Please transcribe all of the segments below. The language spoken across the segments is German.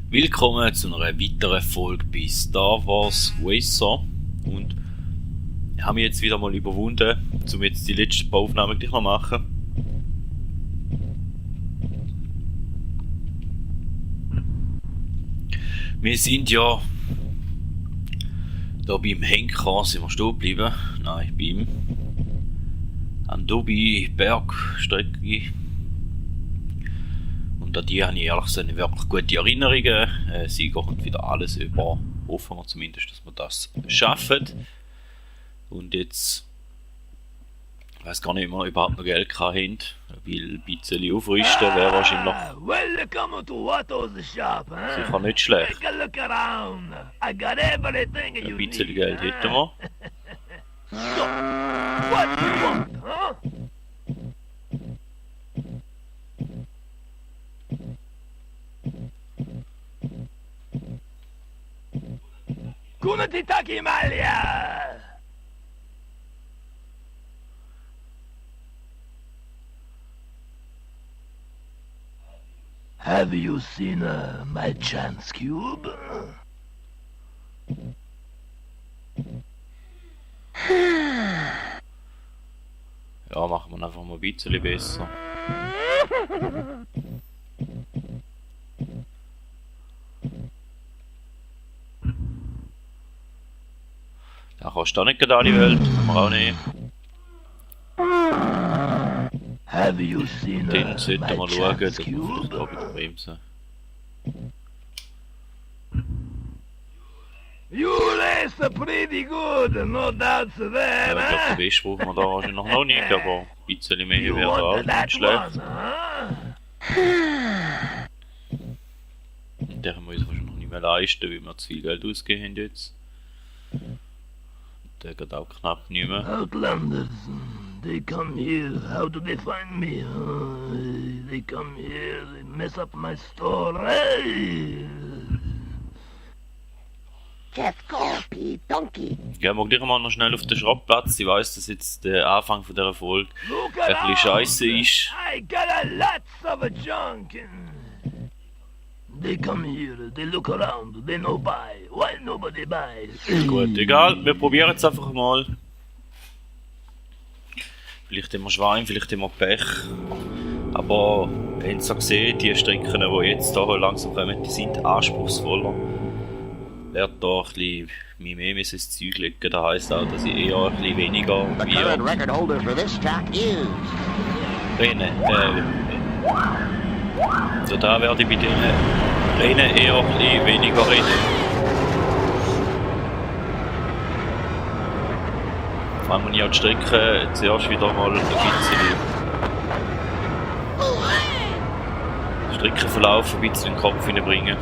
Willkommen zu einer weiteren Folge bei Star Wars Racer. Und ich habe mich jetzt wieder mal überwunden, um jetzt die letzten paar Aufnahmen gleich noch machen. Wir sind ja da beim Henker, sind wir stehen geblieben. Nein, beim Andobi Bergstrecke. Und an die habe ich ehrlich gesagt wirklich gute Erinnerungen. Sie geht wieder alles über. Hoffen wir zumindest, dass wir das schaffen. Und jetzt, ich weiß gar nicht, ob wir überhaupt noch Geld haben. Weil ein bisschen aufrüsten wäre wahrscheinlich noch Welcome to Otto's shop, huh? sicher nicht schlecht. Take a look around. I got everything you Ein need. bisschen Geld hätten wir. So, what do you want, huh? Kunatitaki Malia! Have you seen my chance cube? Ja, machen wir einfach mal ein bisschen besser. Da kostet auch nicht gerade alle Welt, haben wir auch nicht. Have you seen Den sollten wir my schauen, chance dass wir vielleicht cube? auch wieder bremsen. You lace pretty good, no doubts Ja, there, ich glaube, huh? den Best brauchen wir da wahrscheinlich noch nicht, aber ein bisschen mehr You wäre auch want that nicht schlecht. one, huh? Und den können wir uns wahrscheinlich noch nicht mehr leisten, weil wir zu viel Geld ausgegeben haben jetzt. Der geht auch knapp nicht mehr. Outlanders, they come here. How do they find me? They come here, they mess up my store. Hey! Just call Pete Donkey. Gehen wir gleich mal noch schnell auf den Schrottplatz. Ich weiss, dass jetzt der Anfang von dieser Folge Look ein bisschen around. scheisse ist. I got a lots of junk. They come here, they look around, they no buy. Why nobody buys? Gut, egal, wir probieren es einfach mal. Vielleicht haben wir Schwein, vielleicht haben wir Pech. Aber wir haben es ja gesehen, die Strecken, die jetzt hier langsam kommen, die sind anspruchsvoller. Werde da ein bisschen mehr ins Zeug legen. Das heisst auch, dass ich eher ein bisschen weniger The current record holder for this track is Rennen. So da werde ich bei den Rennen eher ein bisschen weniger rennen. Vor allem muss ich auch die Strecke zuerst wieder mal ein bisschen Streckenverlauf ein bisschen in den Kopf hineinbringen.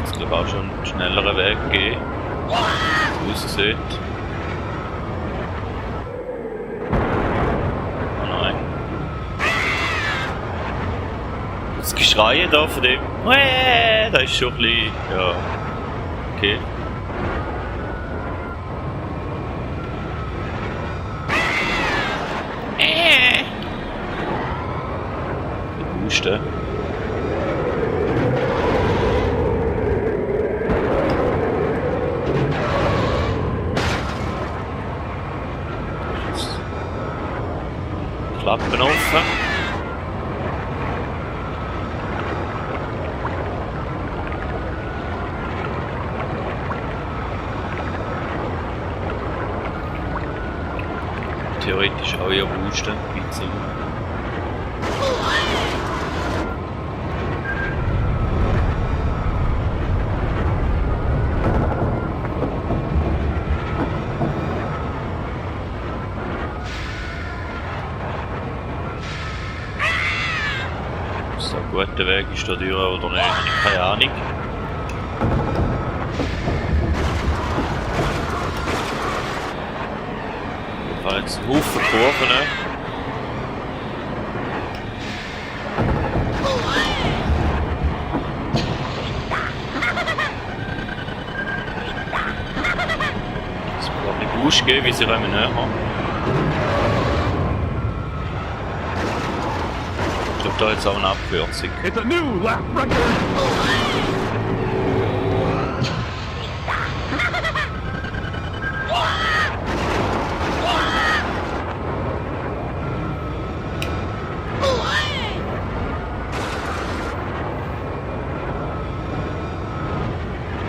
Jetzt glaube ich auch schon einen schnelleren Weg gehen. Aussieht. Oh nein. Das Geschrei da von dem. Das ist schon ein bisschen. Ja. Okay. Der Husten. Klappen offen. Theoretisch auch eher Husten, ein bisschen. So ein guter Weg ist da durch oder nicht, habe ich keine Ahnung. Ich habe jetzt einen Haufen Kurven. Gas geben, wie sie kommen näher. Ich glaube, da jetzt auch eine Abkürzung. It's a new lap record!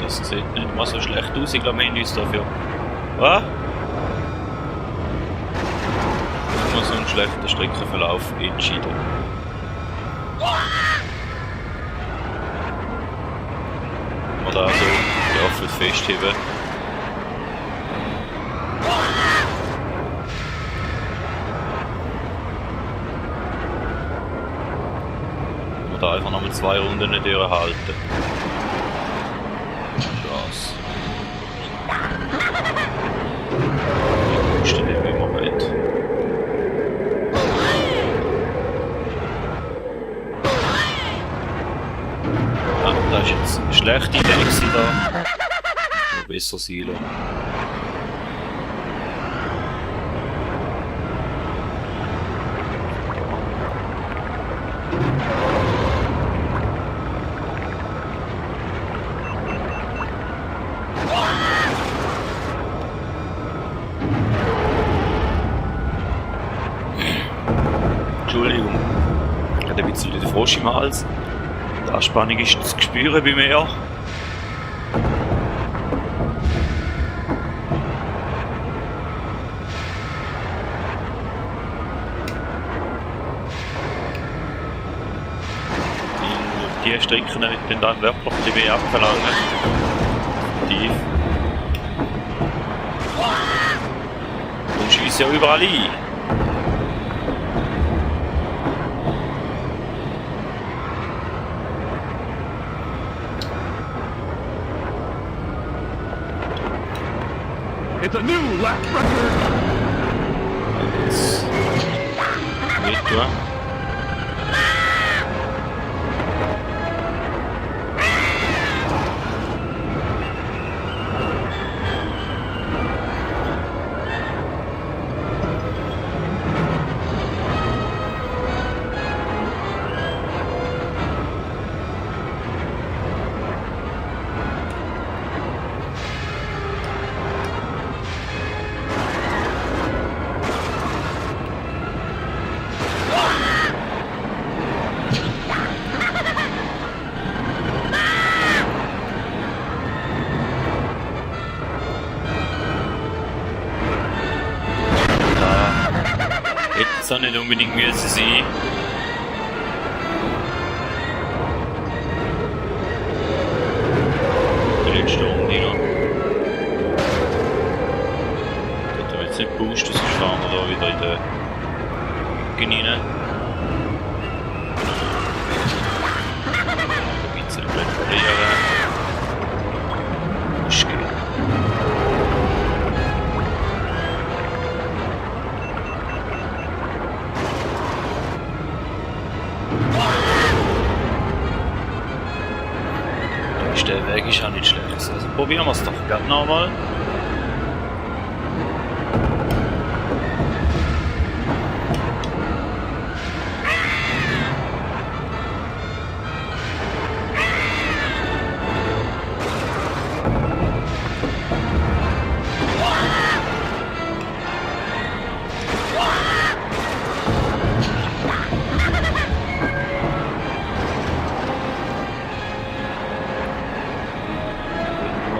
Das sieht nicht mal so schlecht aus, ich glaube, wir haben uns dafür. Was? Immer so einen schlechten Streckenverlauf entschieden. Oder also die Waffen festheben. Oder einfach nochmal 2 Runden nicht durchhalten. Chance. Ich wusste nicht, wie man will. Ah, da ist jetzt eine schlechte Idee da. Noch besser Silo. Entschuldigung, ich hatte ein bisschen den Frosch im Hals. Die Anspannung ist zu spüren bei mir. Die Strecken den dann wirklich die BR abverlangen. Tief. Und schießt ja überall ein. It's a new lap record! Jetzt. Nicht, ja. Hätte es nicht unbedingt müssen sein. Die letzte Runde noch. Dort haben wir jetzt nicht gepusht, sonst fahren wir da wieder in den Rücken rein. Ein bisschen kontrollieren. Push gehen. Der Weg ist ja nicht schlecht. Also probieren wir es doch gerade nochmal.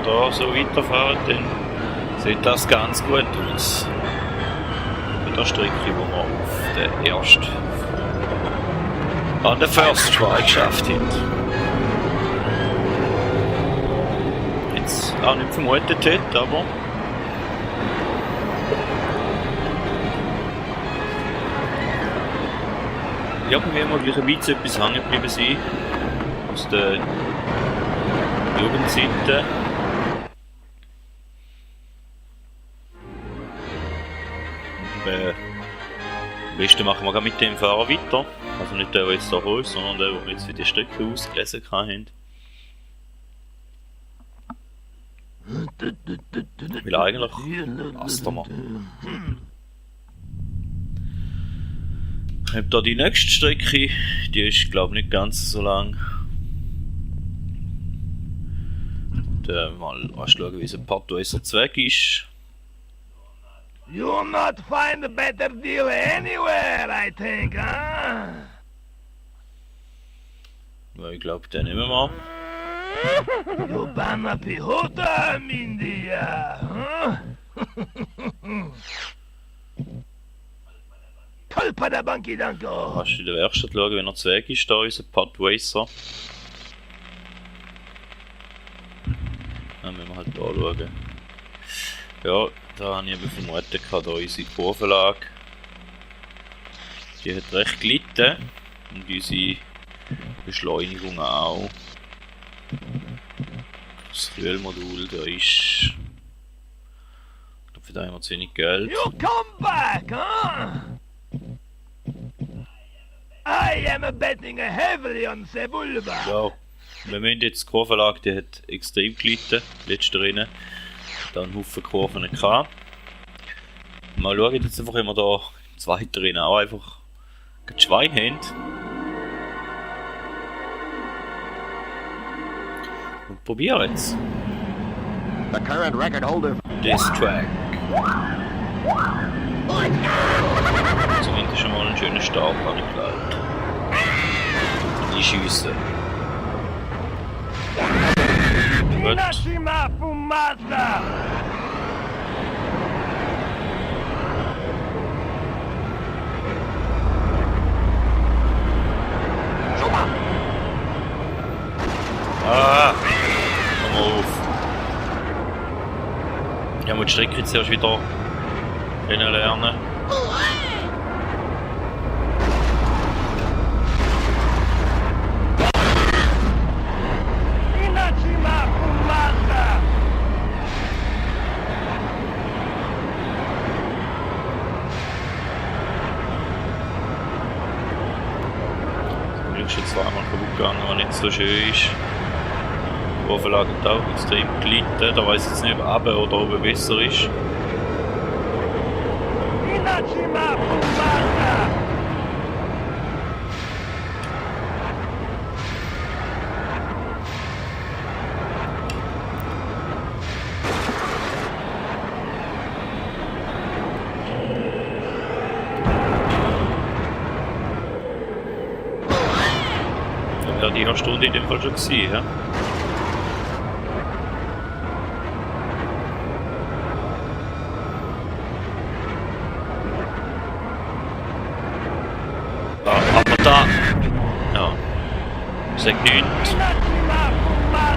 Da so weiterfahren, dann sieht das ganz gut aus. Bei der Strecke, wo wir auf der ersten an der First Try geschafft haben. Jetzt auch nicht vermutet hätte, aber irgendwie immer gleich ein bisschen etwas hängen geblieben sein aus der Jugendseite. Am besten machen wir mit dem Fahrer weiter. Also nicht der jetzt da holt, sondern der, den wir jetzt für die Strecke ausgelesen haben. Weil eigentlich passt er mal. Ich habe da die nächste Strecke, die ist glaube ich nicht ganz so lang. Mal anschauen, wie es ein Pathways Zweck ist. You'll not find a better deal anywhere, I think, huh? Ja, ich glaube, den nehmen wir. You banna pihota, Mindia, huh? Kolpa da Banki Danko! Kannst du in der Werkstatt schauen, wenn er Zweck ist, da unser Pathwaser. Dann müssen wir halt da schauen. Ja, da habe ich eben vermutet, da unsere Kurvenlage. Die hat recht gelitten. Und unsere Beschleunigung auch. Das Kühlmodul, da ist. Ich glaube, für da haben wir zu wenig Geld. You come back, huh? I am betting heavily on Sebulba. Ja, wir müssen jetzt die Kurvenlage, die hat extrem gelitten, letzte Rennen. Da einen Haufen Kurven gehabt. Mal schauen jetzt einfach, wenn wir da im zweiten Rennen auch einfach ein Schwein haben. Und probieren jetzt. The current record holder. This track. Zumindest schon mal einen schönen Start angelegt. Einschiessen. Gut. Nashima Fumata! Ah! Komm mal auf. Ja, muss die Strecke jetzt erst wieder kennenlernen. Nashima Fumata! Mir ist schon zweimal kaputt gegangen, was nicht so schön ist. Die Kurvenlage hat auch extrem gelitten. Da weiss ich jetzt nicht, ob runter oder oben besser ist. Nashima Fumata! Ja, die erste Runde in dem Fall schon gewesen, ja. Aber da... Ja. Sag nichts.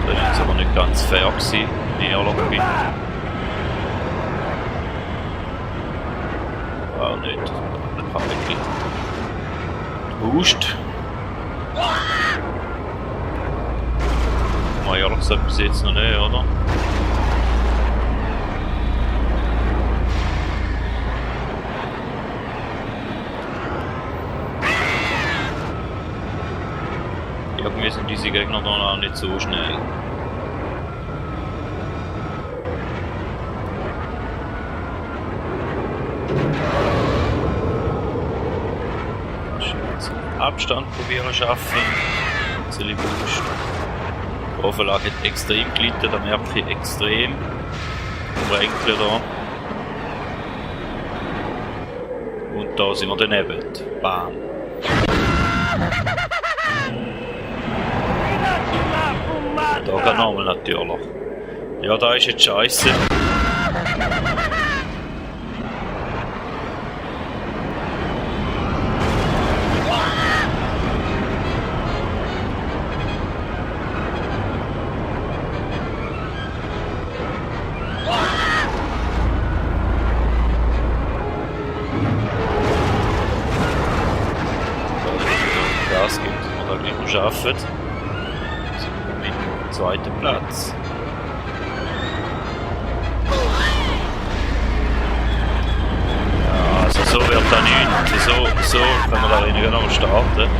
Das ist jetzt aber nicht ganz fair gewesen, wenn ich ehrlich bin. Auch nicht. Ich kann wirklich... Hust. Mal ehrlich gesagt bis jetzt noch nicht, oder? Irgendwie sind diese Gegner dann auch nicht so schnell. Abstand probieren schaffen. Boost. Die Kurvenlage hat extrem gelitten, da merke ich extrem. Ränkle da. Und da sind wir daneben. Bam. Da geht nochmal natürlich. Ja, da ist jetzt scheiße. Gas gibt, dass wir da gleich noch schaffen. Sind wir mit dem zweiten Platz. Ja, also so wird da nichts. So können wir da weniger noch starten.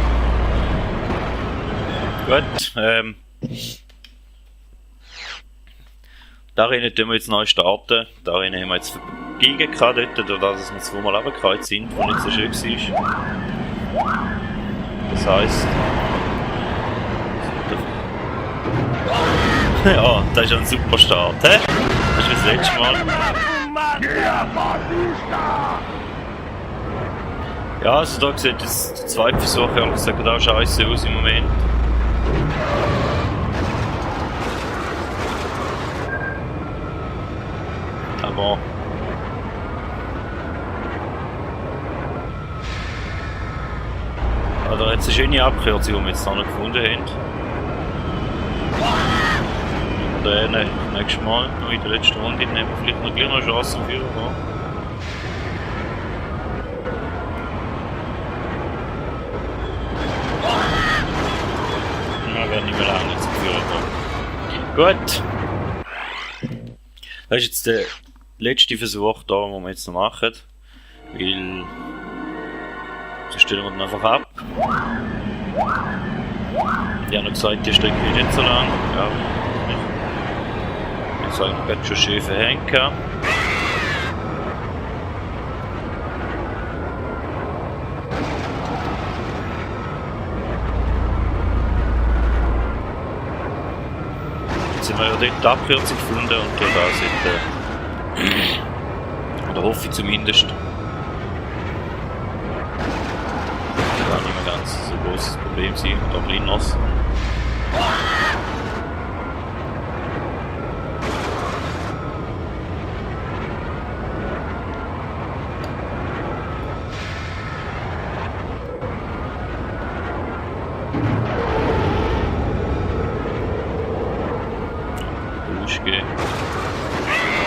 Gut, Da Rennen tun wir jetzt neu starten. Da Rennen haben wir jetzt Vergegen gehabt dort, dadurch dass wir zweimal runtergefallen sind, was nicht so schön war. Das heisst... Ja, das ist ein super Start, hä? Das ist das letzte Mal. Ja, also da sieht das der zweite Versuch ehrlich gesagt auch scheiße aus im Moment. Aber... Da hat jetzt eine schöne Abkürzung, die wir jetzt noch nicht gefunden haben. Und nächstes Mal, noch in der letzten Runde, nehmen wir vielleicht noch gleich eine Chance am Führer. Ja, werden nicht mehr lange zum Führer kommen. Gut. Das ist jetzt der letzte Versuch da, den wir jetzt noch machen. Weil... Das stellen wir dann einfach ab. Ich habe noch gesagt, die Strecke ist nicht so lang. Ja. Ich sage, ich werde schon schön verhängen. Jetzt haben wir ja dort die Abkürzung gefunden und da sind oder hoffe ich zumindest. Das nicht mehr ganz so ein großes Problem sein, oder kleines.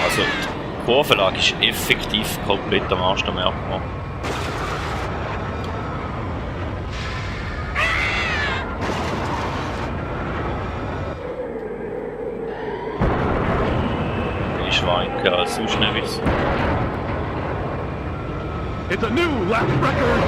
Also die Kurvenlage ist effektiv komplett am Arsch, da merkt man. Die Schweinke als so schnell ist. It's a new lap record!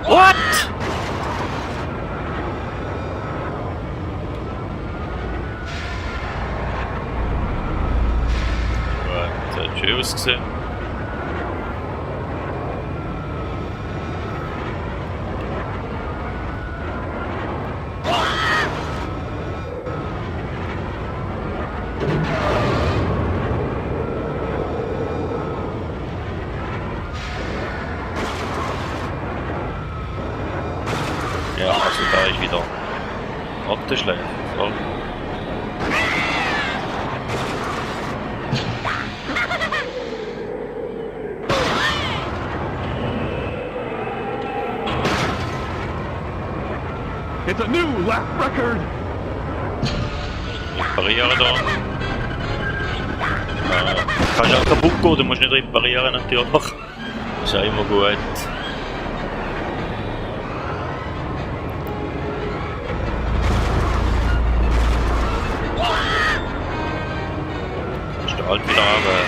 What? Das hat schön ausgesehen. Ja, also da ist wieder abgeschlagen. So. It's a new lap record! Reparieren da. Kannst du auch kaputt gehen, du musst nicht reparieren natürlich. Das ist auch immer gut. Halt wieder runter.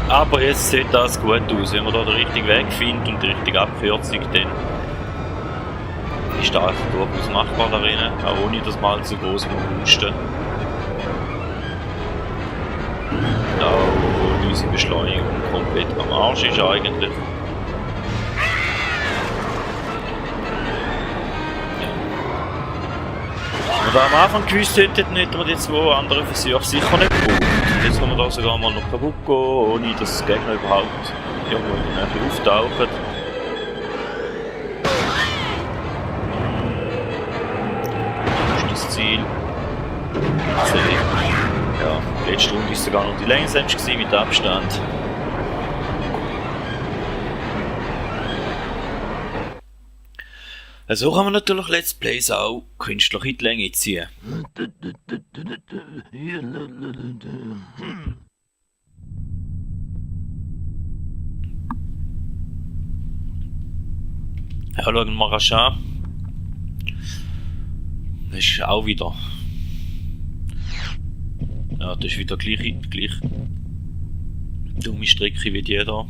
Aber jetzt sieht das gut aus. Wenn man da den richtigen Weg findet und die richtige Abkürzung, dann ist das durchaus machbar da drin, auch ohne das mal zu groß boosten. Auch unsere Beschleunigung komplett am Arsch ist eigentlich. Wenn wir am Anfang gewusst hätten, hätten wir die zwei anderen Versuche sicher nicht gebraucht. Jetzt kann man da sogar mal noch kaputt gehen, ohne dass der Gegner überhaupt irgendwo in der Nähe auftaucht. Das ist das Ziel. Also, ja, letzte Runde war sogar noch die längste mit Abstand. So kann man natürlich Let's Plays auch künstlich in die Länge ziehen. Ja, schauen wir mal rasch an. Das ist auch wieder. Ja, das ist wieder gleich dumme Strecke wie die da. Dort,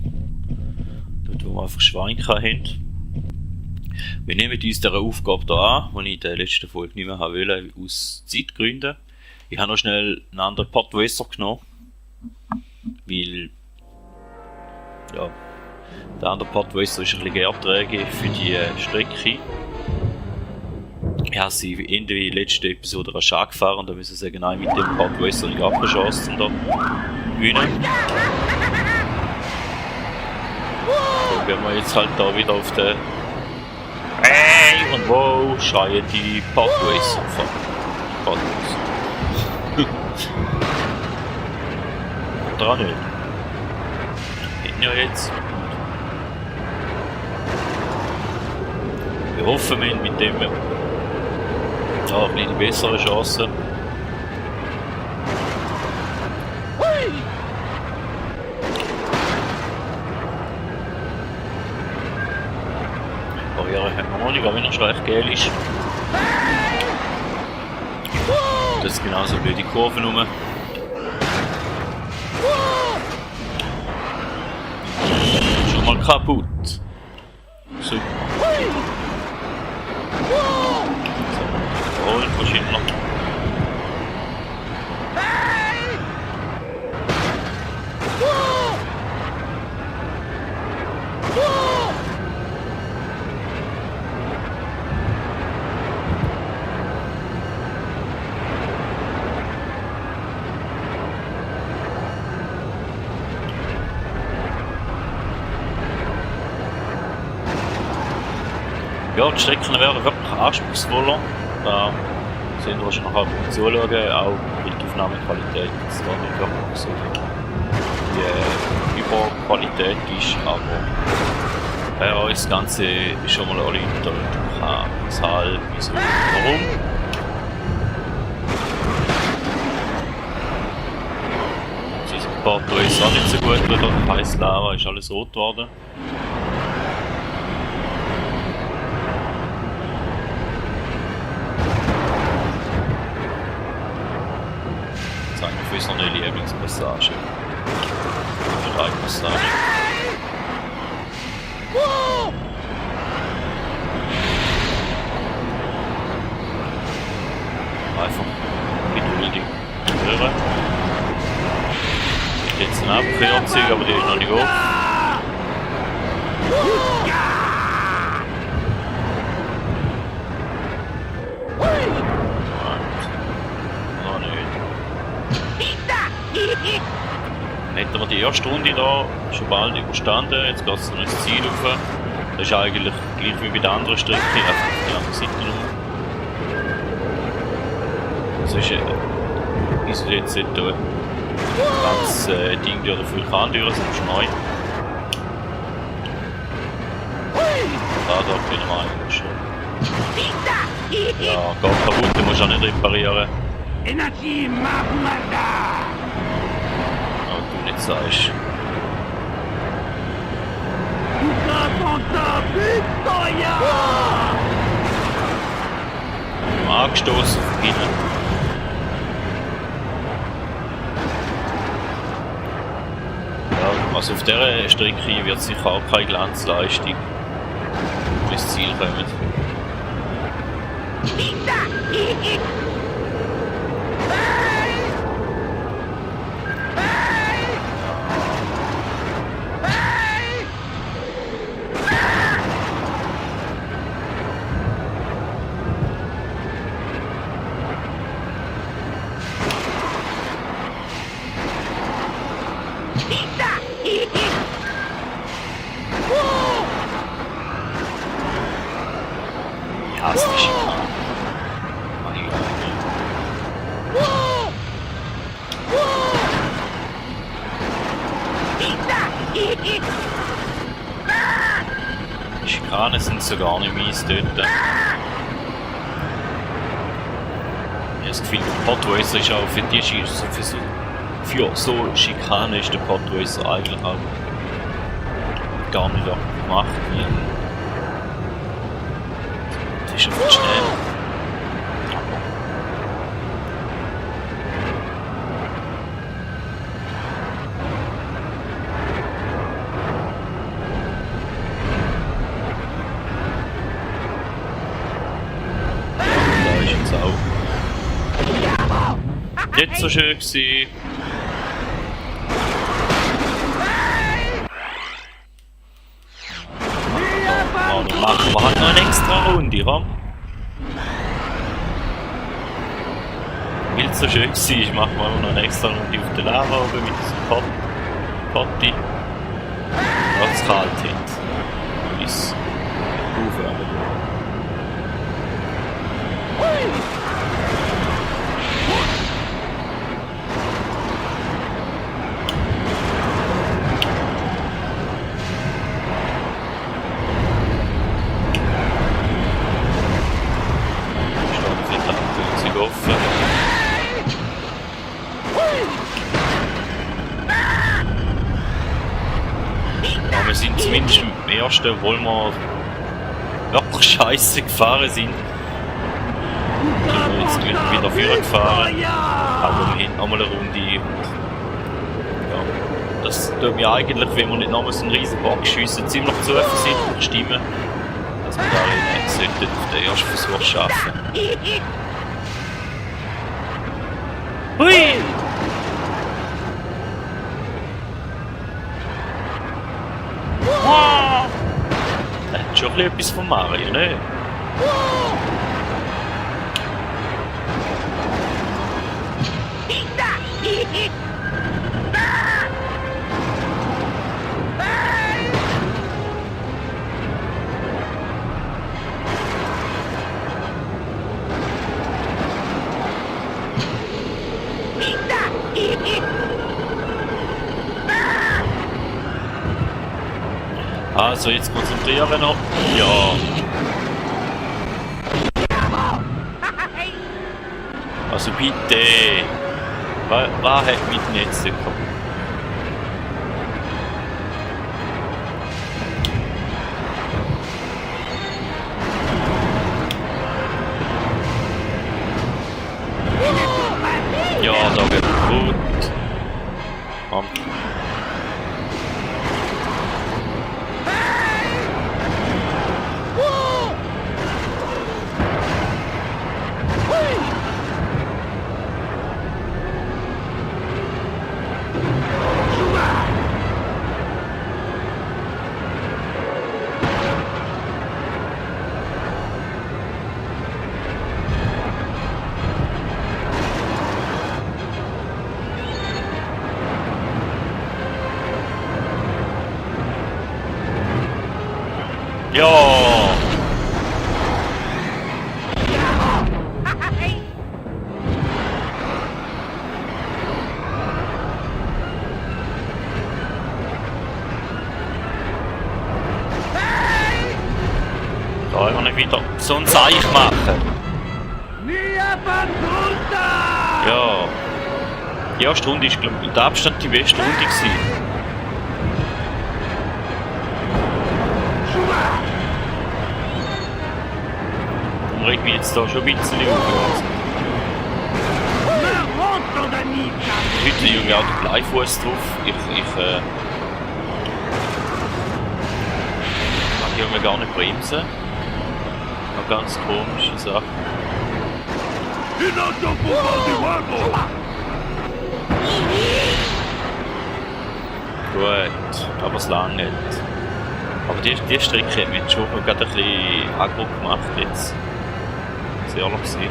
wo wir einfach Schweine haben. Wir nehmen uns dieser Aufgabe hier an, die ich in der letzten Folge nicht mehr wollte, aus Zeitgründen. Ich habe noch schnell einen anderen Podwasser genommen. Weil, ja, der andere Podwasser ist ein bisschen erträglich für die Strecke. Ich habe sie in der letzten Episode rasch angefahren und da müssen sie sagen, nein, mit dem Podwasser habe ich auch keine Chance zum da gewinnen. Dann werden wir jetzt halt da wieder auf den Hey und wow schreien die Podwasser von Podwasser. Dran nicht. Hinten ja jetzt. Wir hoffen mit dem ja, ein bisschen bessere Chancen. Barriere haben wir noch nicht, aber wenn er schon recht geil ist. Das ist genauso blöde Kurven rum. Schon mal kaputt. Super. So, holen von Schindler. Ja, die Strecken werden wirklich anspruchsvoller. Da sehen wir schon nachher beim Zuschauen, auch mit der Aufnahmequalität, dass da nicht wirklich so die Überqualität ist, aber ja, das Ganze ist schon mal alle hinter weshalb, wieso, warum. Unser Porto ist auch nicht so gut, wieder heiß Lava, ist alles rot geworden. Das ist noch eine Lieblingspassage. Streitpassage. Einfach geduldig hören. Ich hätte jetzt eine Abkürzung, aber die ist noch nicht auf. Hätten wir die erste Runde da schon bald überstanden, jetzt geht es noch ins Ziel rauf. Das ist eigentlich gleich wie bei der anderen Strecke, einfach auf die andere Seite rum. Das ist jetzt nicht da ganz Ding durch den Vulkantüren, sind schon neu. Da können wir eigentlich schon. Ja, geht kaputt, den musst du auch nicht reparieren. Nicht sagst. Angestoßen von innen. Ja, also auf dieser Strecke wird sicher auch keine Glanzleistung bis Ziel kommen. Die Schikanen sind so gar nicht mies dort. Ich habe das Gefühl, der Podwasser ist auch für die für so Schikanen ist der Podwasser eigentlich auch gar nicht gemacht. Das ist schon viel schnell. Da ist jetzt auch nicht so schön gewesen. Dann machen wir halt noch eine extra Runde, komm. Weil es so schön war, machen wir noch eine extra Runde auf der Lava oben mit diesem Potti. Weil es kalt hat. Bis aufwärmen. Ja, wir sind zumindest im ersten, obwohl wir wirklich scheiße gefahren sind. Sind wir jetzt wieder vorne gefahren. Aber wir haben nochmal eine Runde. Und ja, das tut mir eigentlich, wenn wir nicht nochmal so einen riesen Bock schiessen, ziemlich zuversichtlich stimmen, dass wir da nicht auf den ersten Versuch schaffen. Hui! Wow! Das hat schon etwas von Mario, ne? Also jetzt konzentrieren wir noch. Ja. Also bitte. Was hat mit dem Netz gekommen? Ja, da geht gut. Komm. Ja! Da wollen wir nicht wieder so ein Zeich machen. Ja. Die erste Runde war, glaube ich, mit Abstand die beste Runde gewesen. Darum regt mich jetzt da schon ein bisschen auf. Heute irgendwie auch der Bleifuß drauf. Ich mag irgendwie gar nicht bremsen. Eine ganz komische Sache. Gut, aber es langt nicht. Aber die Strecke hat mich schon gerade ein bisschen aggro gemacht jetzt. Sehr ehrlich gesehen.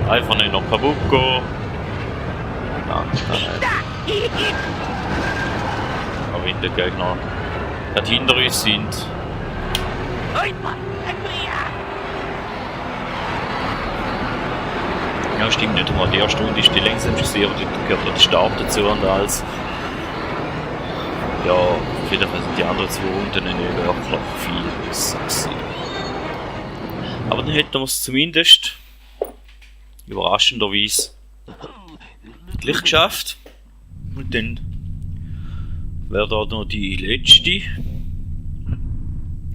Einfach nicht noch kaputt gehen. Nein. Aber wenn die Gegner gerade hinter uns sind. Ja, stimmt nicht einmal. Die erste Stunde ist die längsamste gesehen, aber da gehört der Start dazu und alles. Ja, auf jeden Fall sind die anderen 2 Runden nicht wirklich viel besser gewesen. Aber dann hätten wir es zumindest überraschenderweise gleich geschafft. Und dann wäre da noch die letzte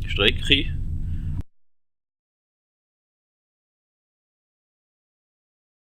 Strecke